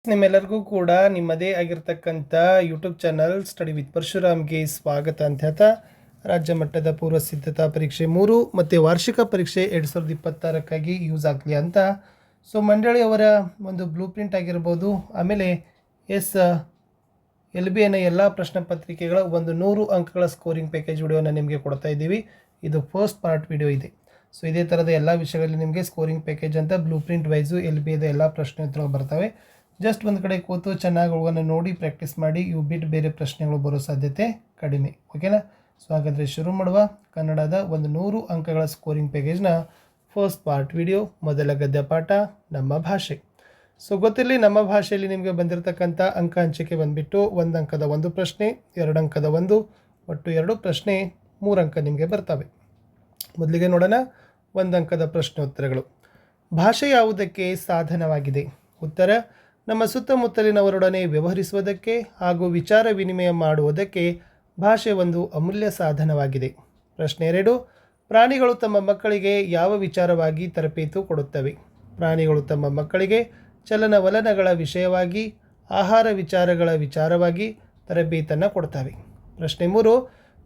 ನಿಮ್ಮೆಲ್ಲರಿಗೂ ಕೂಡ ನಿಮ್ಮದೇ ಆಗಿರ್ತಕ್ಕಂಥ ಯೂಟ್ಯೂಬ್ ಚಾನಲ್ ಸ್ಟಡಿ ವಿತ್ ಪರಶುರಾಮ್ಗೆ ಸ್ವಾಗತ ಅಂತ ಹೇಳ್ತಾ ರಾಜ್ಯ ಮಟ್ಟದ ಪೂರ್ವ ಸಿದ್ಧತಾ ಪರೀಕ್ಷೆ 3 ಮತ್ತು ವಾರ್ಷಿಕ ಪರೀಕ್ಷೆ 2026ಕ್ಕಾಗಿ ಯೂಸ್ ಆಗಲಿ ಅಂತ ಮಂಡಳಿಯವರ ಒಂದು ಬ್ಲೂ ಪ್ರಿಂಟ್ ಆಗಿರ್ಬೋದು, ಆಮೇಲೆ LBನ ಎಲ್ಲ ಪ್ರಶ್ನೆ ಪತ್ರಿಕೆಗಳ ಒಂದು 100 ಅಂಕಗಳ ಸ್ಕೋರಿಂಗ್ ಪ್ಯಾಕೇಜ್ ವಿಡಿಯೋನ ನಿಮಗೆ ಕೊಡ್ತಾ ಇದ್ದೀವಿ. ಇದು ಫಸ್ಟ್ ಪಾರ್ಟ್ ವಿಡಿಯೋ ಇದೆ. ಇದೇ ಥರದ ಎಲ್ಲ ವಿಷಯಗಳಲ್ಲಿ ನಿಮಗೆ ಸ್ಕೋರಿಂಗ್ ಪ್ಯಾಕೇಜ್ ಅಂತ ಬ್ಲೂ ಪ್ರಿಂಟ್ ವೈಸು LBದ ಎಲ್ಲ ಪ್ರಶ್ನೆ ಉತ್ತರಗಳು ಬರ್ತವೆ. ಜಸ್ಟ್ ಒಂದು ಕಡೆ ಕೂತು ಚೆನ್ನಾಗಿ ಅವುಗಳನ್ನು ನೋಡಿ ಪ್ರಾಕ್ಟೀಸ್ ಮಾಡಿ. ಇವು ಬಿಟ್ಟು ಬೇರೆ ಪ್ರಶ್ನೆಗಳು ಬರೋ ಸಾಧ್ಯತೆ ಕಡಿಮೆ. ಓಕೆನಾ? ಹಾಗಾದರೆ ಶುರು ಮಾಡುವ. ಕನ್ನಡದ ಒಂದು 100 ಅಂಕಗಳ ಸ್ಕೋರಿಂಗ್ ಪ್ಯಾಕೇಜ್ನ ಫಸ್ಟ್ ಪಾರ್ಟ್ ವಿಡಿಯೋ. ಮೊದಲ ಗದ್ಯ ಪಾಠ ನಮ್ಮ ಭಾಷೆ. ಗೊತ್ತಿರಲಿ, ನಮ್ಮ ಭಾಷೆಯಲ್ಲಿ ನಿಮಗೆ ಬಂದಿರತಕ್ಕಂಥ ಅಂಕ ಹಂಚಿಕೆ ಬಂದುಬಿಟ್ಟು 1 ಅಂಕದ 1 ಪ್ರಶ್ನೆ, 2 ಅಂಕದ 1, ಒಟ್ಟು 2 ಪ್ರಶ್ನೆ, 3 ಅಂಕ ನಿಮಗೆ ಬರ್ತವೆ. ಮೊದಲಿಗೆ ನೋಡೋಣ 1 ಅಂಕದ ಪ್ರಶ್ನೆ ಉತ್ತರಗಳು. ಭಾಷೆ ಯಾವುದಕ್ಕೆ ಸಾಧನವಾಗಿದೆ? ಉತ್ತರ: ನಮ್ಮ ಸುತ್ತಮುತ್ತಲಿನವರೊಡನೆ ವ್ಯವಹರಿಸುವುದಕ್ಕೆ ಹಾಗೂ ವಿಚಾರ ವಿನಿಮಯ ಮಾಡುವುದಕ್ಕೆ ಭಾಷೆ ಒಂದು ಅಮೂಲ್ಯ ಸಾಧನವಾಗಿದೆ. ಪ್ರಶ್ನೆ 2: ಪ್ರಾಣಿಗಳು ತಮ್ಮ ಮಕ್ಕಳಿಗೆ ಯಾವ ವಿಚಾರವಾಗಿ ತರಬೇತು ಕೊಡುತ್ತವೆ? ಪ್ರಾಣಿಗಳು ತಮ್ಮ ಮಕ್ಕಳಿಗೆ ಚಲನವಲನಗಳ ವಿಷಯವಾಗಿ, ಆಹಾರ ವಿಚಾರಗಳ ವಿಚಾರವಾಗಿ ತರಬೇತನ್ನು ಕೊಡ್ತವೆ. ಪ್ರಶ್ನೆ 3: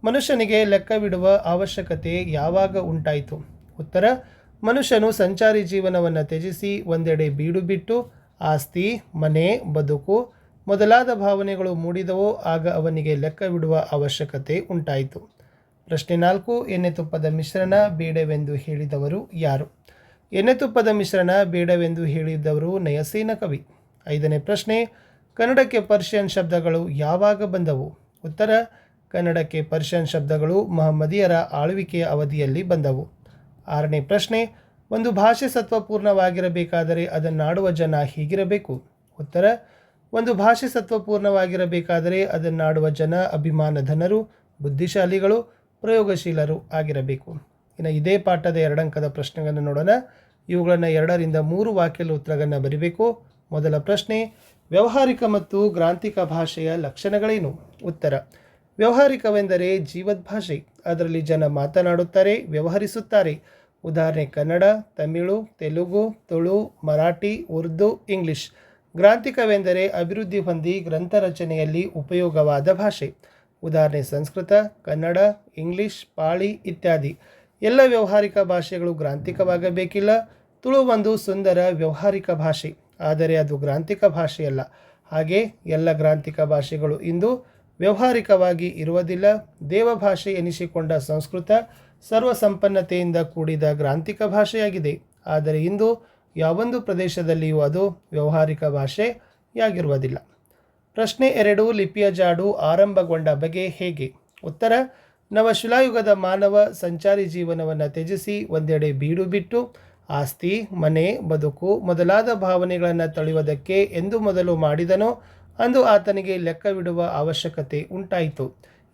ಮನುಷ್ಯನಿಗೆ ಲೆಕ್ಕವಿಡುವ ಅವಶ್ಯಕತೆ ಯಾವಾಗ ಉಂಟಾಯಿತು? ಉತ್ತರ: ಮನುಷ್ಯನು ಸಂಚಾರಿ ಜೀವನವನ್ನು ತ್ಯಜಿಸಿ ಒಂದೆಡೆ ಬೀಡು ಬಿಟ್ಟು ಆಸ್ತಿ, ಮನೆ, ಬದುಕು ಮೊದಲಾದ ಭಾವನೆಗಳು ಮೂಡಿದವೋ ಆಗ ಅವನಿಗೆ ಲೆಕ್ಕವಿಡುವ ಅವಶ್ಯಕತೆ ಉಂಟಾಯಿತು. ಪ್ರಶ್ನೆ 4: ಎಣ್ಣೆ ತುಪ್ಪದ ಮಿಶ್ರಣ ಬೇಡವೆಂದು ಹೇಳಿದವರು ಯಾರು? ಎಣ್ಣೆ ತುಪ್ಪದ ಮಿಶ್ರಣ ಬೇಡವೆಂದು ಹೇಳಿದವರು ನಯಸೇನ ಕವಿ. 5ನೇ ಪ್ರಶ್ನೆ: ಕನ್ನಡಕ್ಕೆ ಪರ್ಷಿಯನ್ ಶಬ್ದಗಳು ಯಾವಾಗ ಬಂದವು? ಉತ್ತರ: ಕನ್ನಡಕ್ಕೆ ಪರ್ಷಿಯನ್ ಶಬ್ದಗಳು ಮಹಮ್ಮದಿಯರ ಆಳ್ವಿಕೆಯ ಅವಧಿಯಲ್ಲಿ ಬಂದವು. 6ನೇ ಪ್ರಶ್ನೆ: ಒಂದು ಭಾಷೆ ಸತ್ವಪೂರ್ಣವಾಗಿರಬೇಕಾದರೆ ಅದನ್ನಾಡುವ ಜನ ಹೀಗಿರಬೇಕು? ಉತ್ತರ: ಒಂದು ಭಾಷೆ ಸತ್ವಪೂರ್ಣವಾಗಿರಬೇಕಾದರೆ ಅದನ್ನಾಡುವ ಜನ ಅಭಿಮಾನಧನರು, ಬುದ್ಧಿಶಾಲಿಗಳು, ಪ್ರಯೋಗಶೀಲರು ಆಗಿರಬೇಕು. ಇನ್ನು ಇದೇ ಪಾಠದ 2 ಅಂಕದ ಪ್ರಶ್ನೆಗಳನ್ನು ನೋಡೋಣ. ಇವುಗಳನ್ನು 2 ರಿಂದ 3 ವಾಕ್ಯದ ಉತ್ತರಗಳನ್ನು ಬರೀಬೇಕು. ಮೊದಲ ಪ್ರಶ್ನೆ: ವ್ಯಾವಹಾರಿಕ ಮತ್ತು ಗ್ರಾಂಥಿಕ ಭಾಷೆಯ ಲಕ್ಷಣಗಳೇನು? ಉತ್ತರ: ವ್ಯಾವಹಾರಿಕವೆಂದರೆ ಜೀವದ್ ಭಾಷೆ. ಅದರಲ್ಲಿ ಜನ ಮಾತನಾಡುತ್ತಾರೆ, ವ್ಯವಹರಿಸುತ್ತಾರೆ. ಉದಾಹರಣೆ: ಕನ್ನಡ, ತಮಿಳು, ತೆಲುಗು, ತುಳು, ಮರಾಠಿ, ಉರ್ದು, ಇಂಗ್ಲಿಷ್. ಗ್ರಾಂಥಿಕವೆಂದರೆ ಅಭಿವೃದ್ಧಿ ಹೊಂದಿ ಗ್ರಂಥ ರಚನೆಯಲ್ಲಿ ಉಪಯೋಗವಾದ ಭಾಷೆ. ಉದಾಹರಣೆ: ಸಂಸ್ಕೃತ, ಕನ್ನಡ, ಇಂಗ್ಲಿಷ್, ಪಾಳಿ ಇತ್ಯಾದಿ. ಎಲ್ಲ ವ್ಯಾವಹಾರಿಕ ಭಾಷೆಗಳು ಗ್ರಾಂಥಿಕವಾಗಬೇಕಿಲ್ಲ. ತುಳು ಒಂದು ಸುಂದರ ವ್ಯಾವಹಾರಿಕ ಭಾಷೆ, ಆದರೆ ಅದು ಗ್ರಾಂಥಿಕ ಭಾಷೆಯಲ್ಲ. ಹಾಗೆ ಎಲ್ಲ ಗ್ರಾಂಥಿಕ ಭಾಷೆಗಳು ಇಂದು ವ್ಯಾವಹಾರಿಕವಾಗಿ ಇರುವುದಿಲ್ಲ. ದೇವಭಾಷೆ ಎನಿಸಿಕೊಂಡ ಸಂಸ್ಕೃತ ಸರ್ವಸಂಪನ್ನತೆಯಿಂದ ಕೂಡಿದ ಗ್ರಾಂಥಿಕ ಭಾಷೆಯಾಗಿದೆ. ಆದರೆ ಇಂದು ಯಾವೊಂದು ಪ್ರದೇಶದಲ್ಲಿಯೂ ಅದು ವ್ಯಾವಹಾರಿಕ ಭಾಷೆಯಾಗಿರುವುದಿಲ್ಲ. ಪ್ರಶ್ನೆ 2: ಲಿಪಿಯ ಜಾಡು ಆರಂಭಗೊಂಡ ಬಗೆ ಹೇಗೆ? ಉತ್ತರ: ನವಶಿಲಾಯುಗದ ಮಾನವ ಸಂಚಾರಿ ಜೀವನವನ್ನು ತ್ಯಜಿಸಿ ಒಂದೆಡೆ ಬೀಡು ಬಿಟ್ಟು ಆಸ್ತಿ, ಮನೆ, ಬದುಕು ಮೊದಲಾದ ಭಾವನೆಗಳನ್ನು ತಳೆಯುವುದಕ್ಕೆ ಎಂದು ಮೊದಲು ಮಾಡಿದನೋ ಅಂದು ಆತನಿಗೆ ಲೆಕ್ಕವಿಡುವ ಅವಶ್ಯಕತೆ ಉಂಟಾಯಿತು.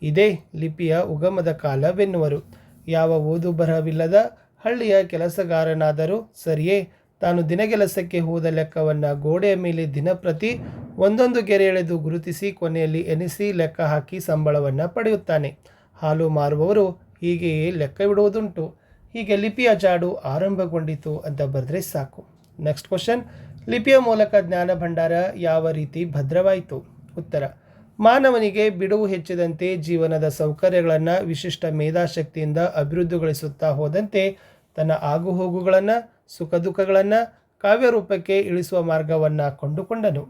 ಇದೇ ಲಿಪಿಯ ಉಗಮದ ಕಾಲವೆನ್ನುವರು. ಯಾವ ಓದು ಬರಹವಿಲ್ಲದ ಹಳ್ಳಿಯ ಕೆಲಸಗಾರನಾದರೂ ಸರಿಯೇ, ತಾನು ದಿನಗೆಲಸಕ್ಕೆ ಹೋದ ಲೆಕ್ಕವನ್ನು ಗೋಡೆಯ ಮೇಲೆ ದಿನಪ್ರತಿ ಒಂದೊಂದು ಗೆರೆ ಎಳೆದು ಗುರುತಿಸಿ ಕೊನೆಯಲ್ಲಿ ಎನಿಸಿ ಲೆಕ್ಕ ಹಾಕಿ ಸಂಬಳವನ್ನು ಪಡೆಯುತ್ತಾನೆ. ಹಾಲು ಮಾರುವವರು ಹೀಗೆಯೇ ಲೆಕ್ಕವಿಡುವುದುಂಟು. ಹೀಗೆ ಲಿಪಿಯ ಜಾಡು ಆರಂಭಗೊಂಡಿತು ಅಂತ ಬರೆದ್ರೆ ಸಾಕು. ನೆಕ್ಸ್ಟ್ ಕ್ವಶನ್: ಲಿಪಿಯ ಮೂಲಕ ಜ್ಞಾನ ಭಂಡಾರ ಯಾವ ರೀತಿ ಭದ್ರವಾಯಿತು? ಉತ್ತರ: ಮಾನವನಿಗೆ ಬಿಡುವು ಹೆಚ್ಚಿದಂತೆ ಜೀವನದ ಸೌಕರ್ಯಗಳನ್ನು ವಿಶಿಷ್ಟ ಮೇಧಾಶಕ್ತಿಯಿಂದ ಅಭಿವೃದ್ಧಿಗೊಳಿಸುತ್ತಾ ಹೋದಂತೆ ತನ್ನ ಆಗುಹೋಗುಗಳನ್ನು, ಸುಖ ದುಃಖಗಳನ್ನು ಕಾವ್ಯರೂಪಕ್ಕೆ ಇಳಿಸುವ ಮಾರ್ಗವನ್ನು ಕಂಡುಕೊಂಡನು.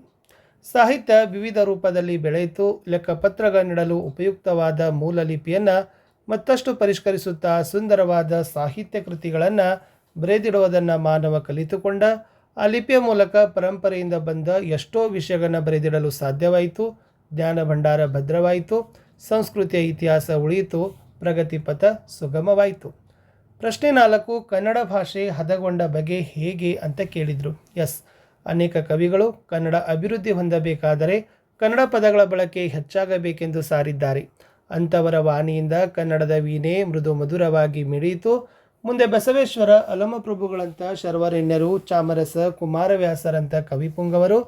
ಸಾಹಿತ್ಯ ವಿವಿಧ ರೂಪದಲ್ಲಿ ಬೆಳೆಯಿತು. ಲೆಕ್ಕಪತ್ರಗಳನ್ನಿಡಲು ಉಪಯುಕ್ತವಾದ ಮೂಲ ಲಿಪಿಯನ್ನು ಮತ್ತಷ್ಟು ಪರಿಷ್ಕರಿಸುತ್ತಾ ಸುಂದರವಾದ ಸಾಹಿತ್ಯ ಕೃತಿಗಳನ್ನು ಬರೆದಿಡುವುದನ್ನು ಮಾನವ ಕಲಿತುಕೊಂಡ. ಆ ಲಿಪಿಯ ಮೂಲಕ ಪರಂಪರೆಯಿಂದ ಬಂದ ಎಷ್ಟೋ ವಿಷಯಗಳನ್ನು ಬರೆದಿಡಲು ಸಾಧ್ಯವಾಯಿತು. ಜ್ಞಾನ ಭಂಡಾರ ಭದ್ರವಾಯಿತು. ಸಂಸ್ಕೃತಿಯ ಇತಿಹಾಸ ಉಳಿಯಿತು. ಪ್ರಗತಿಪಥ ಸುಗಮವಾಯಿತು. ಪ್ರಶ್ನೆ 4: ಕನ್ನಡ ಭಾಷೆ ಹದಗೊಂಡ ಬಗೆ ಹೇಗೆ ಅಂತ ಕೇಳಿದರು. ಅನೇಕ ಕವಿಗಳು ಕನ್ನಡ ಅಭಿವೃದ್ಧಿ ಹೊಂದಬೇಕಾದರೆ ಕನ್ನಡ ಪದಗಳ ಬಳಕೆ ಹೆಚ್ಚಾಗಬೇಕೆಂದು ಸಾರಿದ್ದಾರೆ. ಅಂಥವರ ವಾಣಿಯಿಂದ ಕನ್ನಡದ ವೀಣೆ ಮೃದು ಮಧುರವಾಗಿ ಮಿಡಿಯಿತು. ಮುಂದೆ ಬಸವೇಶ್ವರ, ಅಲಮಪ್ರಭುಗಳಂಥ ಶರ್ವರೆಣ್ಯರು, ಚಾಮರಸ, ಕುಮಾರವ್ಯಾಸರಂಥ ಕವಿಪುಂಗವರು,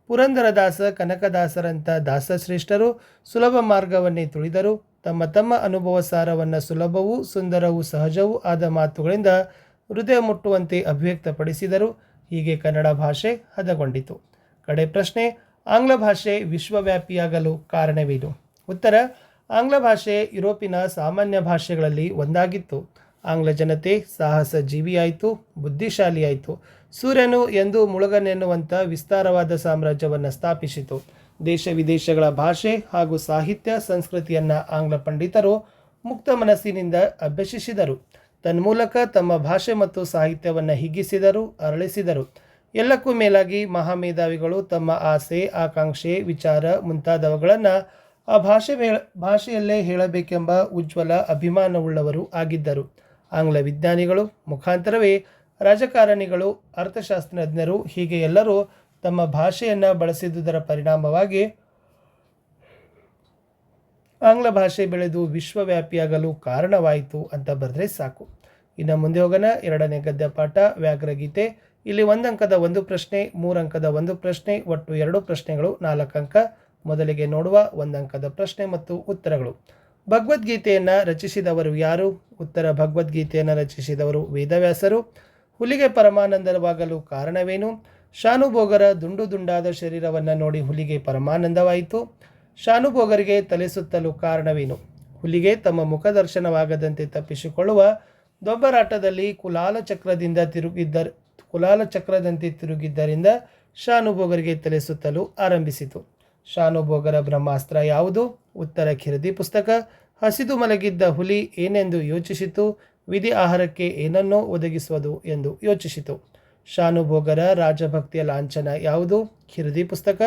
ಪುರಂದರದಾಸ, ಕನಕದಾಸರಂಥ ದಾಸಶ್ರೇಷ್ಠರು ಸುಲಭ ಮಾರ್ಗವನ್ನೇ ತುಳಿದರು. ತಮ್ಮ ತಮ್ಮ ಅನುಭವ ಸಾರವನ್ನು ಸುಲಭವೂ ಸುಂದರವೂ ಸಹಜವೂ ಆದ ಮಾತುಗಳಿಂದ ಹೃದಯ ಮುಟ್ಟುವಂತೆ ಅಭಿವ್ಯಕ್ತಪಡಿಸಿದರು. ಹೀಗೆ ಕನ್ನಡ ಭಾಷೆ ಹದಗೊಂಡಿತು. ಕಡೆ ಪ್ರಶ್ನೆ: ಆಂಗ್ಲ ಭಾಷೆ ವಿಶ್ವವ್ಯಾಪಿಯಾಗಲು ಕಾರಣವೇನು? ಉತ್ತರ: ಆಂಗ್ಲ ಭಾಷೆ ಯುರೋಪಿನ ಸಾಮಾನ್ಯ ಭಾಷೆಗಳಲ್ಲಿ ಒಂದಾಗಿತ್ತು. ಆಂಗ್ಲ ಜನತೆ ಸಾಹಸ ಜೀವಿಯಾಯಿತು, ಬುದ್ಧಿಶಾಲಿಯಾಯಿತು. ಸೂರ್ಯನು ಎಂದು ಮುಳುಗನೆನ್ನುವಂಥ ವಿಸ್ತಾರವಾದ ಸಾಮ್ರಾಜ್ಯವನ್ನು ಸ್ಥಾಪಿಸಿತು. ದೇಶ ವಿದೇಶಗಳ ಭಾಷೆ ಹಾಗೂ ಸಾಹಿತ್ಯ ಸಂಸ್ಕೃತಿಯನ್ನು ಆಂಗ್ಲ ಪಂಡಿತರು ಮುಕ್ತ ಮನಸ್ಸಿನಿಂದ ಅಭ್ಯಸಿಸಿದರು. ತನ್ಮೂಲಕ ತಮ್ಮ ಭಾಷೆ ಮತ್ತು ಸಾಹಿತ್ಯವನ್ನು ಹಿಗ್ಗಿಸಿದರು, ಅರಳಿಸಿದರು. ಎಲ್ಲಕ್ಕೂ ಮೇಲಾಗಿ ಮಹಾಮೇಧಾವಿಗಳು ತಮ್ಮ ಆಸೆ, ಆಕಾಂಕ್ಷೆ, ವಿಚಾರ ಮುಂತಾದವುಗಳನ್ನು ಆ ಭಾಷೆಯಲ್ಲೇ ಹೇಳಬೇಕೆಂಬ ಉಜ್ವಲ ಅಭಿಮಾನವುಳ್ಳವರು ಆಗಿದ್ದರು. ಆಂಗ್ಲ ವಿಜ್ಞಾನಿಗಳು ಮುಖಾಂತರವೇ ರಾಜಕಾರಣಿಗಳು, ಅರ್ಥಶಾಸ್ತ್ರಜ್ಞರು ಹೀಗೆ ಎಲ್ಲರೂ ತಮ್ಮ ಭಾಷೆಯನ್ನು ಬಳಸಿದುದರ ಪರಿಣಾಮವಾಗಿ ಆಂಗ್ಲ ಭಾಷೆ ಬೆಳೆದು ವಿಶ್ವವ್ಯಾಪಿಯಾಗಲು ಕಾರಣವಾಯಿತು ಅಂತ ಬರೆದ್ರೆ ಸಾಕು. ಇನ್ನು ಮುಂದೆ ಹೋಗೋಣ. 2ನೇ ಗದ್ಯ ಪಾಠ ವ್ಯಾಘ್ರಗೀತೆ. ಇಲ್ಲಿ 1 ಅಂಕದ 1 ಪ್ರಶ್ನೆ, 3 ಅಂಕದ 1 ಪ್ರಶ್ನೆ, ಒಟ್ಟು 2 ಪ್ರಶ್ನೆಗಳು, 4 ಅಂಕ. ಮೊದಲಿಗೆ ನೋಡುವ 1 ಅಂಕದ ಪ್ರಶ್ನೆ ಮತ್ತು ಉತ್ತರಗಳು. ಭಗವದ್ಗೀತೆಯನ್ನು ರಚಿಸಿದವರು ಯಾರು? ಉತ್ತರ: ಭಗವದ್ಗೀತೆಯನ್ನು ರಚಿಸಿದವರು ವೇದವ್ಯಾಸರು. ಹುಲಿಗೆ ಪರಮಾನಂದವಾಗಲು ಕಾರಣವೇನು? ಶಾನುಭೋಗರ ದುಂಡು ದುಂಡಾದ ಶರೀರವನ್ನು ನೋಡಿ ಹುಲಿಗೆ ಪರಮಾನಂದವಾಯಿತು. ಶಾನುಭೋಗರಿಗೆ ತಲೆ ಸುತ್ತಲು ಕಾರಣವೇನು? ಹುಲಿಗೆ ತಮ್ಮ ಮುಖದರ್ಶನವಾಗದಂತೆ ತಪ್ಪಿಸಿಕೊಳ್ಳುವ ದೊಬ್ಬರಾಟದಲ್ಲಿ ಕುಲಾಲ ಚಕ್ರದಂತೆ ತಿರುಗಿದ್ದರಿಂದ ಶಾನುಭೋಗರಿಗೆ ತಲೆ ಸುತ್ತಲು ಆರಂಭಿಸಿತು. ಶಾನುಭೋಗರ ಬ್ರಹ್ಮಾಸ್ತ್ರ ಯಾವುದು? ಉತ್ತರ: ಕಿರದಿ ಪುಸ್ತಕ. ಹಸಿದು ಮಲಗಿದ್ದ ಹುಲಿ ಏನೆಂದು ಯೋಚಿಸಿತು? ವಿಧಿ ಆಹಾರಕ್ಕೆ ಏನನ್ನೋ ಒದಗಿಸುವುದು ಎಂದು ಯೋಚಿಸಿತು. ಶಾನುಭೋಗರ ರಾಜಭಕ್ತಿಯ ಲಾಂಛನ ಯಾವುದು? ಕಿರದಿ ಪುಸ್ತಕ.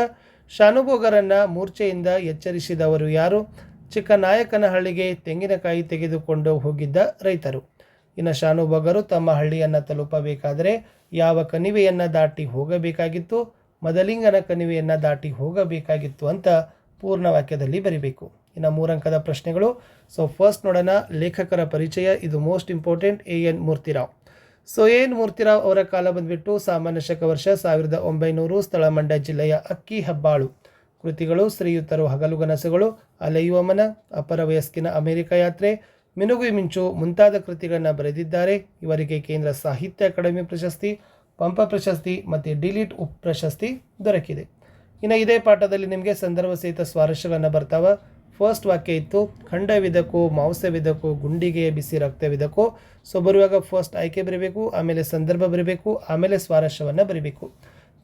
ಶಾನುಭೋಗರನ್ನು ಮೂರ್ಛೆಯಿಂದ ಎಚ್ಚರಿಸಿದವರು ಯಾರು? ಚಿಕ್ಕನಾಯಕನಹಳ್ಳಿಗೆ ತೆಂಗಿನಕಾಯಿ ತೆಗೆದುಕೊಂಡು ಹೋಗಿದ್ದ ರೈತರು. ಇನ್ನು ಶಾನುಭೋಗರು ತಮ್ಮ ಹಳ್ಳಿಯನ್ನು ತಲುಪಬೇಕಾದರೆ ಯಾವ ಕಣಿವೆಯನ್ನು ದಾಟಿ ಹೋಗಬೇಕಾಗಿತ್ತು? ಮದಲಿಂಗನ ಕಣಿವೆಯನ್ನು ದಾಟಿ ಹೋಗಬೇಕಾಗಿತ್ತು ಅಂತ ಪೂರ್ಣ ವಾಕ್ಯದಲ್ಲಿ ಬರೀಬೇಕು. ಇನ್ನು 3 ಅಂಕದ ಪ್ರಶ್ನೆಗಳು. ಸೊ ಫಸ್ಟ್ ನೋಡೋಣ, ಲೇಖಕರ ಪರಿಚಯ. ಇದು most important. N Murthy Rao. So N Murthy Rao ಅವರ ಕಾಲ ಬಂದ್ಬಿಟ್ಟು ಸಾಮಾನ್ಯ ಶಕ ವರ್ಷ 1900. ಸ್ಥಳ ಮಂಡ್ಯ ಜಿಲ್ಲೆಯ ಅಕ್ಕಿ ಹೆಬ್ಬಾಳು. ಕೃತಿಗಳು: ಶ್ರೀಯುತರು ಹಗಲುಗನಸುಗಳು, ಅಲೆಯುವ ಮನ, ಅಪರ ವಯಸ್ಕಿನ ಅಮೆರಿಕ ಯಾತ್ರೆ, ಮಿನುಗು ಮಿಂಚು ಮುಂತಾದ ಕೃತಿಗಳನ್ನು ಬರೆದಿದ್ದಾರೆ. ಇವರಿಗೆ ಕೇಂದ್ರ ಸಾಹಿತ್ಯ ಅಕಾಡೆಮಿ ಪ್ರಶಸ್ತಿ, ಪಂಪ ಪ್ರಶಸ್ತಿ ಮತ್ತು ಡಿಲೀಟ್ ಉಪ್ ಪ್ರಶಸ್ತಿ ದೊರಕಿದೆ. ಇನ್ನು ಇದೇ ಪಾಠದಲ್ಲಿ ನಿಮಗೆ ಸಂದರ್ಭ ಸಹಿತ ಸ್ವಾರಸ್ಯಗಳನ್ನು ಬರ್ತಾವ. ಫಸ್ಟ್ ವಾಕ್ಯ ಇತ್ತು, ಖಂಡವಿದಕ್ಕೋ, ಮಾಂಸವಿದಕ್ಕೋ, ಗುಂಡಿಗೆಯ ಬಿಸಿ ರಕ್ತವಿದಕ್ಕೋ. ಸೊ ಬರುವಾಗ ಫಸ್ಟ್ ಆಯ್ಕೆ ಬರೀಬೇಕು, ಆಮೇಲೆ ಸಂದರ್ಭ ಬರೀಬೇಕು, ಆಮೇಲೆ ಸ್ವಾರಸ್ಯವನ್ನು ಬರೀಬೇಕು.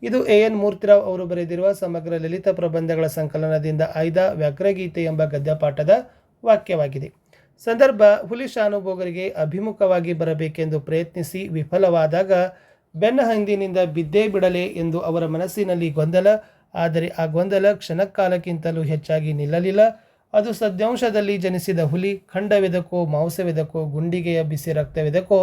ಇದು ಎನ್ ಮೂರ್ತಿರಾವ್ ಅವರು ಬರೆದಿರುವ ಸಮಗ್ರ ಲಲಿತ ಪ್ರಬಂಧಗಳ ಸಂಕಲನದಿಂದ ಆಯ್ದ ವ್ಯಾಘ್ರಗೀತೆ ಎಂಬ ಗದ್ಯಪಾಠದ ವಾಕ್ಯವಾಗಿದೆ. ಸಂದರ್ಭ: ಹುಲಿ ಶಾನುಭೋಗರಿಗೆ ಅಭಿಮುಖವಾಗಿ ಬರಬೇಕೆಂದು ಪ್ರಯತ್ನಿಸಿ ವಿಫಲವಾದಾಗ ಬೆನ್ನ ಹಿಂದಿನಿಂದ ಬಿದ್ದೇ ಬಿಡಲೆ ಎಂದು ಅವರ ಮನಸ್ಸಿನಲ್ಲಿ ಗೊಂದಲ. ಆದರೆ ಆ ಗೊಂದಲ ಕ್ಷಣಕಾಲಕ್ಕಿಂತಲೂ ಹೆಚ್ಚಾಗಿ ನಿಲ್ಲಲಿಲ್ಲ. ಅದು ಸದ್ಯಾಂಶದಲ್ಲಿ ಜನಿಸಿದ ಹುಲಿ ಖಂಡವೆದಕೋ, ಮಾಂಸವೆದಕೋ, ಗುಂಡಿಗೆಯ ಬಿಸಿ ರಕ್ತವೆದಕೋ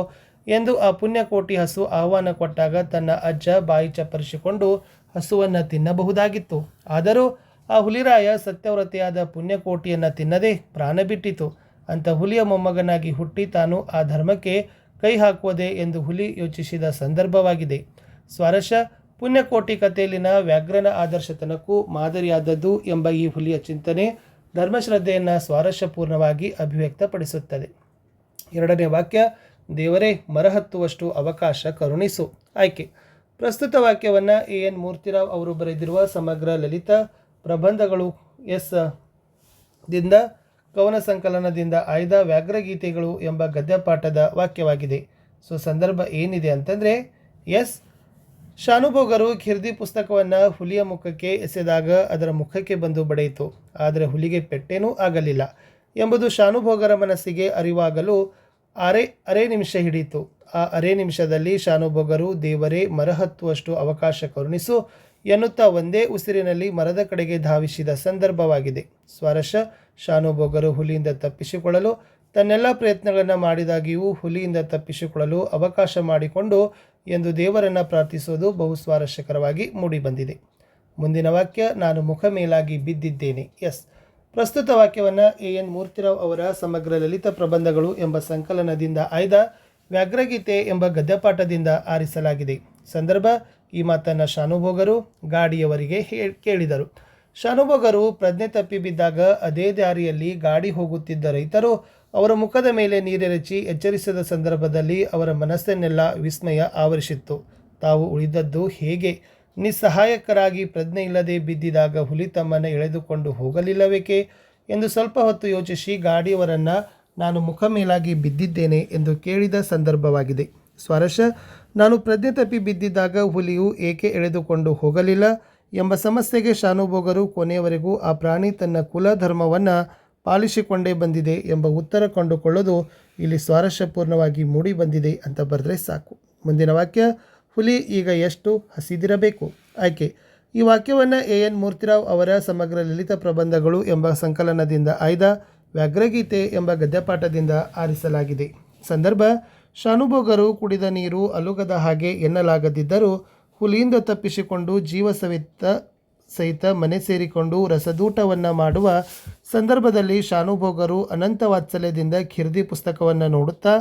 ಎಂದು ಆ ಪುಣ್ಯಕೋಟಿ ಹಸು ಆಹ್ವಾನ ಕೊಟ್ಟಾಗ ತನ್ನ ಅಜ್ಜ ಬಾಯಿ ಚಪ್ಪರಿಸಿಕೊಂಡು ಹಸುವನ್ನು ತಿನ್ನಬಹುದಾಗಿತ್ತು. ಆದರೂ ಆ ಹುಲಿರಾಯ ಸತ್ಯವ್ರತೆಯಾದ ಪುಣ್ಯಕೋಟಿಯನ್ನು ತಿನ್ನದೆ ಪ್ರಾಣ ಬಿಟ್ಟಿತು. ಅಂತ ಹುಲಿಯ ಮೊಮ್ಮಗನಾಗಿ ಹುಟ್ಟಿ ತಾನು ಆ ಧರ್ಮಕ್ಕೆ ಕೈ ಹಾಕುವುದೇ ಎಂದು ಹುಲಿ ಯೋಚಿಸಿದ ಸಂದರ್ಭವಾಗಿದೆ. ಸ್ವಾರಸ್ಯ: ಪುಣ್ಯಕೋಟಿ ಕಥೆಯಲ್ಲಿನ ವ್ಯಾಘ್ರನ ಆದರ್ಶತನಕ್ಕೂ ಮಾದರಿಯಾದದ್ದು ಎಂಬ ಈ ಹುಲಿಯ ಚಿಂತನೆ ಧರ್ಮಶ್ರದ್ಧೆಯನ್ನು ಸ್ವಾರಸ್ಯಪೂರ್ಣವಾಗಿ ಅಭಿವ್ಯಕ್ತಪಡಿಸುತ್ತದೆ. 2ನೇ ವಾಕ್ಯ: ದೇವರೇ ಮರಹತ್ತುವಷ್ಟು ಅವಕಾಶ ಕರುಣಿಸು. ಆಯ್ಕೆ: ಪ್ರಸ್ತುತ ವಾಕ್ಯವನ್ನು ಎನ್ ಮೂರ್ತಿರಾವ್ ಅವರು ಬರೆದಿರುವ ಸಮಗ್ರ ಲಲಿತ ಪ್ರಬಂಧಗಳು ದಿಂದ ಕವನ ಸಂಕಲನದಿಂದ ಆಯ್ದ ವ್ಯಾಘ್ರಗೀತೆಗಳು ಎಂಬ ಗದ್ಯಪಾಠದ ವಾಕ್ಯವಾಗಿದೆ. ಸೊ ಸಂದರ್ಭ ಏನಿದೆ ಅಂತಂದರೆ ಎಸ್, ಶಾನುಭೋಗರು ಕಿರ್ದಿ ಪುಸ್ತಕವನ್ನು ಹುಲಿಯ ಮುಖಕ್ಕೆ ಎಸೆದಾಗ ಅದರ ಮುಖಕ್ಕೆ ಬಂದು ಬಡಿಯಿತು. ಆದರೆ ಹುಲಿಗೆ ಪೆಟ್ಟೇನೂ ಆಗಲಿಲ್ಲ ಎಂಬುದು ಶಾನುಭೋಗರ ಮನಸ್ಸಿಗೆ ಅರಿವಾಗಲು ಅರೆ ನಿಮಿಷ ಹಿಡಿಯಿತು. ಆ ಅರೆ ನಿಮಿಷದಲ್ಲಿ ಶಾನುಭೋಗರು ದೇವರೇ ಮರಹತ್ತುವಷ್ಟು ಅವಕಾಶ ಕರುಣಿಸು ಎನ್ನುತ್ತಾ ಒಂದೇ ಉಸಿರಿನಲ್ಲಿ ಮರದ ಕಡೆಗೆ ಧಾವಿಸಿದ ಸಂದರ್ಭವಾಗಿದೆ. ಸ್ವಾರಸ್ಯ: ಶಾನುಭೋಗರು ಹುಲಿಯಿಂದ ತಪ್ಪಿಸಿಕೊಳ್ಳಲು ತನ್ನೆಲ್ಲ ಪ್ರಯತ್ನಗಳನ್ನು ಮಾಡಿದಾಗಿಯೂ ಹುಲಿಯಿಂದ ತಪ್ಪಿಸಿಕೊಳ್ಳಲು ಅವಕಾಶ ಮಾಡಿಕೊಂಡು ಎಂದು ದೇವರನ್ನು ಪ್ರಾರ್ಥಿಸುವುದು ಬಹು ಸ್ವಾರಸ್ಯಕರವಾಗಿ ಮೂಡಿಬಂದಿದೆ. ಮುಂದಿನ ವಾಕ್ಯ: ನಾನು ಮುಖ ಮೇಲಾಗಿ ಬಿದ್ದಿದ್ದೇನೆ. ಎಸ್, ಪ್ರಸ್ತುತ ವಾಕ್ಯವನ್ನು ಎನ್ ಮೂರ್ತಿರಾವ್ ಅವರ ಸಮಗ್ರ ಲಲಿತ ಪ್ರಬಂಧಗಳು ಎಂಬ ಸಂಕಲನದಿಂದ ಆಯ್ದ ವ್ಯಾಘ್ರಗೀತೆ ಎಂಬ ಗದ್ಯಪಾಠದಿಂದ ಆರಿಸಲಾಗಿದೆ. ಸಂದರ್ಭ: ಈ ಮಾತನ್ನು ಶಾನುಭೋಗರು ಗಾಡಿಯವರಿಗೆ ಕೇಳಿದರು. ಶಾನುಭೋಗರು ಪ್ರಜ್ಞೆ ತಪ್ಪಿ ಬಿದ್ದಾಗ ಅದೇ ದಾರಿಯಲ್ಲಿ ಗಾಡಿ ಹೋಗುತ್ತಿದ್ದ ರೈತರು ಅವರ ಮುಖದ ಮೇಲೆ ನೀರೆರಚಿ ಎಚ್ಚರಿಸಿದ ಸಂದರ್ಭದಲ್ಲಿ ಅವರ ಮನಸ್ಸನ್ನೆಲ್ಲ ವಿಸ್ಮಯ ಆವರಿಸಿತ್ತು. ತಾವು ಉಳಿದದ್ದು ಹೇಗೆ? ನಿಸ್ಸಹಾಯಕರಾಗಿ ಪ್ರಜ್ಞೆ ಇಲ್ಲದೆ ಬಿದ್ದಿದಾಗ ಹುಲಿ ತಮ್ಮನ್ನು ಎಳೆದುಕೊಂಡು ಹೋಗಲಿಲ್ಲವೇಕೆ ಎಂದು ಸ್ವಲ್ಪ ಹೊತ್ತು ಯೋಚಿಸಿ ಗಾಡಿಯವರನ್ನು ನಾನು ಮುಖ ಮೇಲಾಗಿ ಬಿದ್ದಿದ್ದೇನೆ ಎಂದು ಕೇಳಿದ ಸಂದರ್ಭವಾಗಿದೆ. ಸ್ವಾರಸ್ಯ, ನಾನು ಪ್ರಜ್ಞೆ ತಪ್ಪಿ ಬಿದ್ದಿದ್ದಾಗ ಹುಲಿಯು ಏಕೆ ಎಳೆದುಕೊಂಡು ಹೋಗಲಿಲ್ಲ ಎಂಬ ಸಮಸ್ಯೆಗೆ ಶಾನುಭೋಗರು ಕೊನೆಯವರೆಗೂ ಆ ಪ್ರಾಣಿ ತನ್ನ ಕುಲ ಧರ್ಮವನ್ನು ಪಾಲಿಸಿಕೊಂಡೇ ಬಂದಿದೆ ಎಂಬ ಉತ್ತರ ಕಂಡುಕೊಳ್ಳೋದು ಇಲ್ಲಿ ಸ್ವಾರಸ್ಯಪೂರ್ಣವಾಗಿ ಮೂಡಿ ಬಂದಿದೆ ಅಂತ ಬರೆದ್ರೆ ಸಾಕು. ಮುಂದಿನ ವಾಕ್ಯ, ಹುಲಿ ಈಗ ಎಷ್ಟು ಹಸಿದಿರಬೇಕು. ಆಯ್ಕೆ, ಈ ವಾಕ್ಯವನ್ನು ಎನ್ ಮೂರ್ತಿರಾವ್ ಅವರ ಸಮಗ್ರ ಲಲಿತ ಪ್ರಬಂಧಗಳು ಎಂಬ ಸಂಕಲನದಿಂದ ಆಯ್ದ ವ್ಯಾಘ್ರಗೀತೆ ಎಂಬ ಗದ್ಯಪಾಠದಿಂದ ಆರಿಸಲಾಗಿದೆ. ಸಂದರ್ಭ, ಶಾನುಭೋಗರು ಕುಡಿದ ನೀರು ಅಲುಗದ ಹಾಗೆ ಎನ್ನಲಾಗದಿದ್ದರೂ ಹುಲಿಯಿಂದ ತಪ್ಪಿಸಿಕೊಂಡು ಜೀವ ಸಹಿತ ಮನೆ ಸೇರಿಕೊಂಡು ರಸದೂಟವನ್ನು ಮಾಡುವ ಸಂದರ್ಭದಲ್ಲಿ ಶಾನುಭೋಗರು ಅನಂತ ವಾತ್ಸಲ್ಯದಿಂದ ಖಿರ್ದಿ ಪುಸ್ತಕವನ್ನು ನೋಡುತ್ತಾ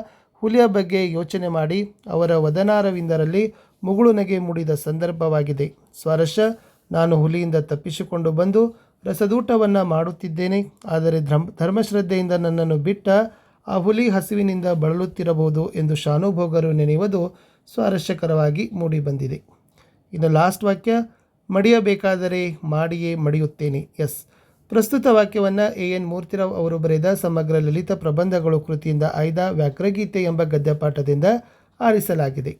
ಹುಲಿಯ ಬಗ್ಗೆ ಯೋಚನೆ ಮಾಡಿ ಅವರ ವದನಾರವಿಂದರಲ್ಲಿ ಮುಗುಳು ನಗೆ ಮೂಡಿದ ಸಂದರ್ಭವಾಗಿದೆ. ಸ್ವಾರಸ್ಯ, ನಾನು ಹುಲಿಯಿಂದ ತಪ್ಪಿಸಿಕೊಂಡು ಬಂದು ರಸದೂಟವನ್ನು ಮಾಡುತ್ತಿದ್ದೇನೆ, ಆದರೆ ಧರ್ಮಶ್ರದ್ಧೆಯಿಂದ ನನ್ನನ್ನು ಬಿಟ್ಟ ಆ ಹುಲಿ ಹಸಿವಿನಿಂದ ಬಳಲುತ್ತಿರಬಹುದು ಎಂದು ಶಾನುಭೋಗರು ನೆನೆಯುವುದು ಸ್ವಾರಸ್ಯಕರವಾಗಿ ಮೂಡಿಬಂದಿದೆ. ಇನ್ನು ಲಾಸ್ಟ್ ವಾಕ್ಯ, ಮಡಿಯಬೇಕಾದರೆ ಮಾಡಿಯೇ ಮಡಿಯುತ್ತೇನೆ. ಪ್ರಸ್ತುತ ವಾಕ್ಯವನ್ನು ಎನ್ ಮೂರ್ತಿರಾವ್ ಅವರು ಬರೆದ ಸಮಗ್ರ ಲಲಿತ ಪ್ರಬಂಧಗಳು ಕೃತಿಯಿಂದ ಆಯ್ದ ವ್ಯಾಘ್ರಗೀತೆ ಎಂಬ ಗದ್ಯಪಾಠದಿಂದ ಆರಿಸಲಾಗಿದೆ.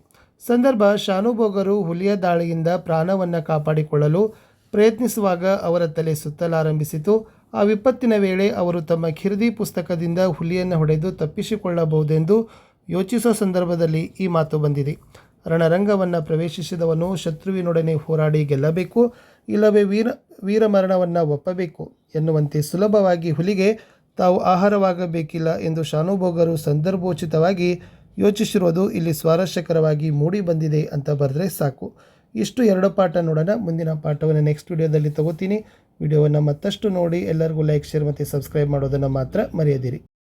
ಸಂದರ್ಭ, ಶಾನುಭೋಗರು ಹುಲಿಯ ದಾಳಿಯಿಂದ ಪ್ರಾಣವನ್ನು ಕಾಪಾಡಿಕೊಳ್ಳಲು ಪ್ರಯತ್ನಿಸುವಾಗ ಅವರ ತಲೆ ಸುತ್ತಲಾರಂಭಿಸಿತು. ಆ ವಿಪತ್ತಿನ ವೇಳೆ ಅವರು ತಮ್ಮ ಖಿರ್ದಿ ಪುಸ್ತಕದಿಂದ ಹುಲಿಯನ್ನು ಹೊಡೆದು ತಪ್ಪಿಸಿಕೊಳ್ಳಬಹುದೆಂದು ಯೋಚಿಸುವ ಸಂದರ್ಭದಲ್ಲಿ ಈ ಮಾತು ಬಂದಿದೆ. ರಣರಂಗವನ್ನು ಪ್ರವೇಶಿಸಿದವನು ಶತ್ರುವಿನೊಡನೆ ಹೋರಾಡಿ ಗೆಲ್ಲಬೇಕು, ಇಲ್ಲವೇ ವೀರಮರಣವನ್ನು ಒಪ್ಪಬೇಕು ಎನ್ನುವಂತೆ ಸುಲಭವಾಗಿ ಹುಲಿಗೆ ತಾವು ಆಹಾರವಾಗಬೇಕಿಲ್ಲ ಎಂದು ಶಾನುಭೋಗರು ಸಂದರ್ಭೋಚಿತವಾಗಿ ಯೋಚಿಸಿರುವುದು ಇಲ್ಲಿ ಸ್ವಾರಸ್ಯಕರವಾಗಿ ಮೂಡಿ ಬಂದಿದೆ ಅಂತ ಬರೆದ್ರೆ ಸಾಕು. ಇಷ್ಟು 2 ಪಾಠ ನೋಡೋಣ. ಮುಂದಿನ ಪಾಠವನ್ನು ನೆಕ್ಸ್ಟ್ ವಿಡಿಯೋದಲ್ಲಿ ತಗೋತೀನಿ. ವಿಡಿಯೋವನ್ನು ಮತ್ತಷ್ಟು ನೋಡಿ ಎಲ್ಲರಿಗೂ ಲೈಕ್, ಶೇರ್ ಮತ್ತು ಸಬ್ಸ್ಕ್ರೈಬ್ ಮಾಡೋದನ್ನು ಮಾತ್ರ ಮರೆಯದಿರಿ.